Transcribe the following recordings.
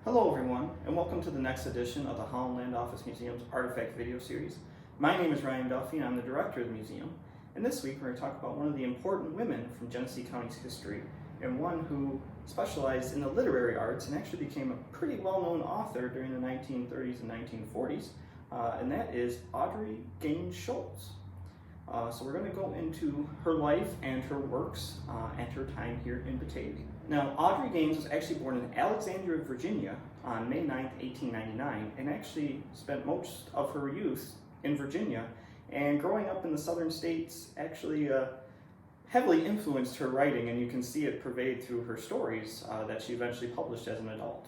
Hello everyone, and welcome to the next edition of the Holland Office Museum's Artifact video series. My name is Ryan Duffy and I'm the director of the museum. And this week we're going to talk about one of the important women from Genesee County's history, and one who specialized in the literary arts and actually became a pretty well-known author during the 1930s and 1940s, and that is Audrey Gaines Schultz. So we're going to go into her life and her works and her time here in Batavia. Now, Audrey Gaines was actually born in Alexandria, Virginia on May 9th, 1899, and actually spent most of her youth in Virginia, and growing up in the southern states actually heavily influenced her writing, and you can see it pervade through her stories that she eventually published as an adult.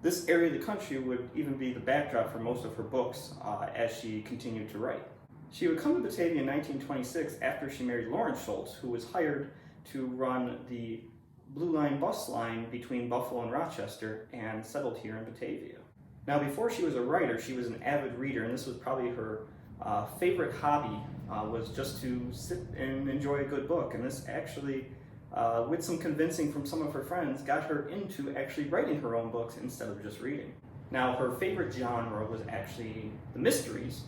This area of the country would even be the backdrop for most of her books as she continued to write. She would come to Batavia in 1926 after she married Lawrence Schultz, who was hired to run the Blue Line bus line between Buffalo and Rochester, and settled here in Batavia. Now, before she was a writer, she was an avid reader, and this was probably her favorite hobby, was just to sit and enjoy a good book. And this actually, with some convincing from some of her friends, got her into actually writing her own books instead of just reading. Now, her favorite genre was actually the mysteries,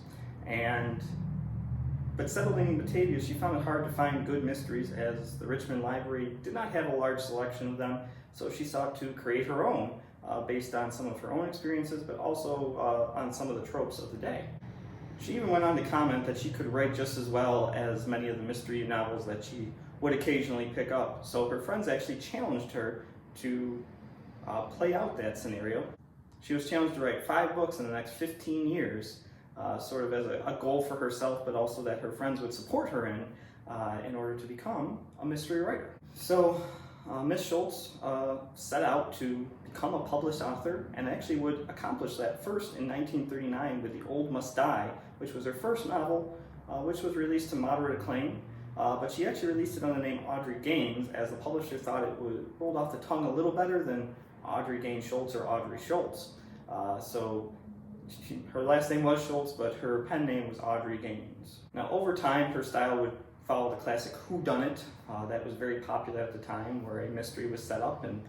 but settling in Batavia, she found it hard to find good mysteries, as the Richmond Library did not have a large selection of them, so she sought to create her own based on some of her own experiences, but also on some of the tropes of the day. She even went on to comment that she could write just as well as many of the mystery novels that she would occasionally pick up, so her friends actually challenged her to play out that scenario. She was challenged to write 5 books in the next 15 years, sort of as a goal for herself, but also that her friends would support her in order to become a mystery writer. So Miss Schultz set out to become a published author, and actually would accomplish that first in 1939 with The Old Must Die, which was her first novel, which was released to moderate acclaim, but she actually released it on the name Audrey Gaines, as the publisher thought it would roll off the tongue a little better than Audrey Gaines Schultz or Audrey Schultz. Her last name was Schultz, but her pen name was Audrey Gaines. Now, over time, her style would follow the classic whodunit that was very popular at the time, where a mystery was set up and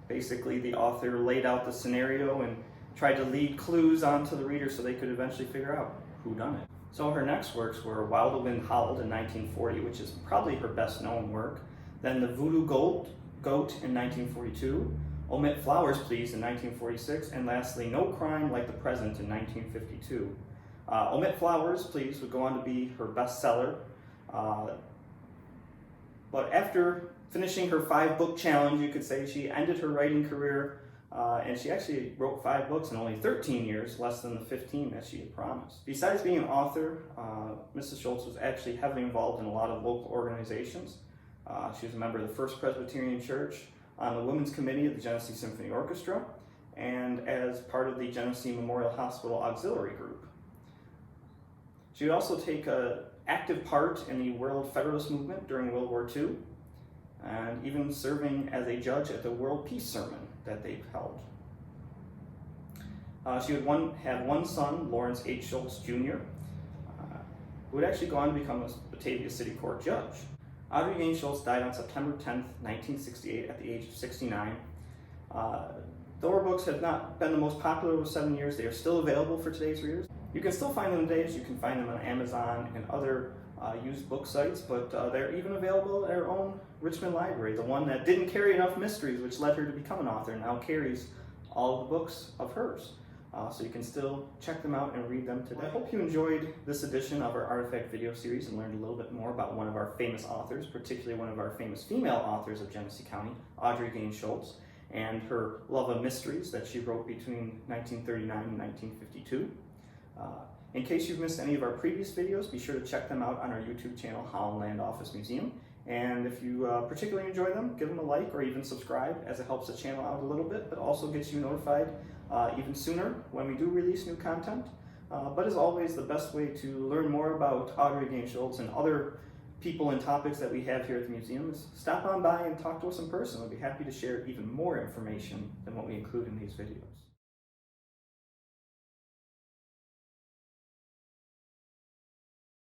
basically the author laid out the scenario and tried to lead clues onto the reader so they could eventually figure out who done it. So her next works were While the Wind Howled in 1940, which is probably her best known work, then The Voodoo Goat in 1942, Omit Flowers, Please in 1946, and lastly, No Crime Like the Present in 1952. Omit Flowers, Please would go on to be her bestseller, but after finishing her 5-book challenge, you could say, she ended her writing career, and she actually wrote 5 books in only 13 years, less than the 15 that she had promised. Besides being an author, Mrs. Schultz was actually heavily involved in a lot of local organizations. She was a member of the First Presbyterian Church, on the Women's Committee of the Genesee Symphony Orchestra, and as part of the Genesee Memorial Hospital Auxiliary Group. She would also take an active part in the World Federalist Movement during World War II, and even serving as a judge at the World Peace Sermon that they held. She would have one son, Lawrence H. Schultz Jr., who would actually go on to become a Batavia City Court judge. Audrey Gaines Schultz died on September 10th, 1968 at the age of 69. Though her books have not been the most popular over 7 years, they are still available for today's readers. You can still find them today, as you can find them on Amazon and other used book sites, but they're even available at our own Richmond Library, the one that didn't carry enough mysteries, which led her to become an author, now carries all of the books of hers. So you can still check them out and read them today. I hope you enjoyed this edition of our Artifact video series and learned a little bit more about one of our famous authors, particularly one of our famous female authors of Genesee County, Audrey Gaines Schultz, and her love of mysteries that she wrote between 1939 and 1952. In case you've missed any of our previous videos, be sure to check them out on our YouTube channel, Holland Office Museum. And if you particularly enjoy them, give them a like or even subscribe, as it helps the channel out a little bit, but also gets you notified even sooner when we do release new content. But as always, the best way to learn more about Audrey Gaines Schultz and other people and topics that we have here at the museum is stop on by and talk to us in person. We'll be happy to share even more information than what we include in these videos.